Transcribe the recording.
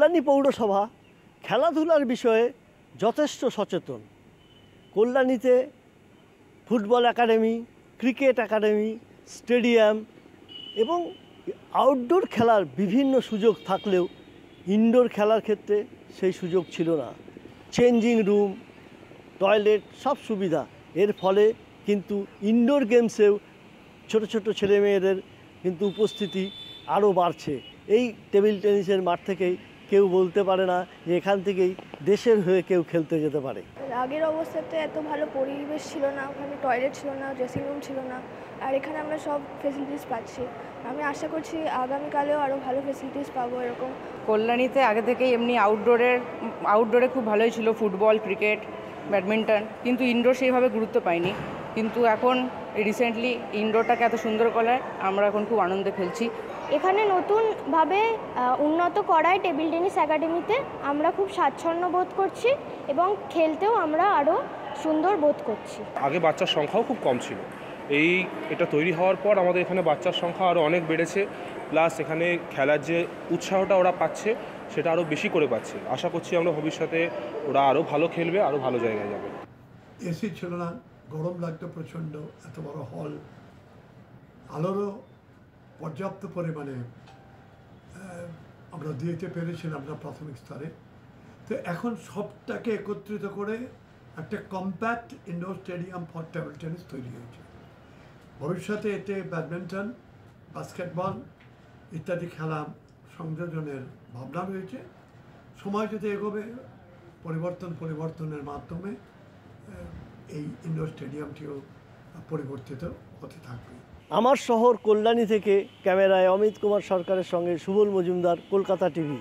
কল্যাণী পৌরসভা খেলাধুলার বিষয়ে যথেষ্ট সচেতন। কল্যাণীতে football academy, cricket academy, stadium এবং আউটডোর খেলার বিভিন্ন সুযোগ থাকলেও ইনডোর খেলার ক্ষেত্রে সেই সুযোগ ছিল না। চেঞ্জিং রুম, টয়লেট সব সুবিধা, এর ফলে কিন্তু ইনডোর গেমসেও ছোট ছোট ছেলেমেয়েদের কিন্তু উপস্থিতি আরও বাড়ছে। এই টেবিল টেনিসের মাঠ থেকেই কেউ বলতে পারে না যে এখান থেকেই দেশের হয়ে কেউ খেলতে যেতে পারে। আগের অবস্থাতে এত ভালো পরিবেশ ছিল না, ওখানে টয়লেট ছিল না, ড্রেসিং রুম ছিল না, আর এখানে আমরা সব ফেসিলিটিস পাচ্ছি। আমি আশা করছি আগামীকালেও আরও ভালো ফেসিলিটিস পাবো এরকম। কল্যাণীতে আগে থেকেই এমনি আউটডোরে খুব ভালোই ছিল, ফুটবল, ক্রিকেট, ব্যাডমিন্টন, কিন্তু ইনডোর সেইভাবে গুরুত্ব পাইনি। কিন্তু এখন রিসেন্টলি ইনডোরটাকে এত সুন্দর করায় আমরা এখন খুব আনন্দে খেলছি। এখানে নতুনভাবে উন্নত করায় টেবিল টেনিস একাডেমিতে আমরা খুব স্বাচ্ছন্দ্য বোধ করছি এবং খেলতেও আমরা আরও সুন্দর বোধ করছি। আগে বাচ্চার সংখ্যাও খুব কম ছিল, এটা তৈরি হওয়ার পর আমাদের এখানে বাচ্চার সংখ্যা আরও অনেক বেড়েছে, প্লাস এখানে খেলার যে উৎসাহটা ওরা পাচ্ছে সেটা আরও বেশি করে পাচ্ছে। আশা করছি আমরা ভবিষ্যতে ওরা আরও ভালো খেলবে, আরও ভালো জায়গায় যাবে। এসি ছিল না, গরম লাগতো প্রচণ্ড, এত বড় হল, আলোরও পর্যাপ্ত পরিমাণে আমরা দিতে পেরেছিলাম না প্রাথমিক স্তরে। তো এখন সবটাকে একত্রিত করে একটা compact indoor stadium for table tennis তৈরি হয়েছে। ভবিষ্যতে এতে ব্যাডমিন্টন, বাস্কেটবল ইত্যাদি খেলা সংযোজনের ভাবনা রয়েছে। সময় যদি এগোবে পরিবর্তনের মাধ্যমে এই ইনডোর স্টেডিয়ামটিও পরিবর্তিত হতে থাকবে। আমার শহর কল্যাণী থেকে ক্যামেরায় অমিত কুমার সরকারের সঙ্গে সুবল মজুমদার, কলকাতা টিভি।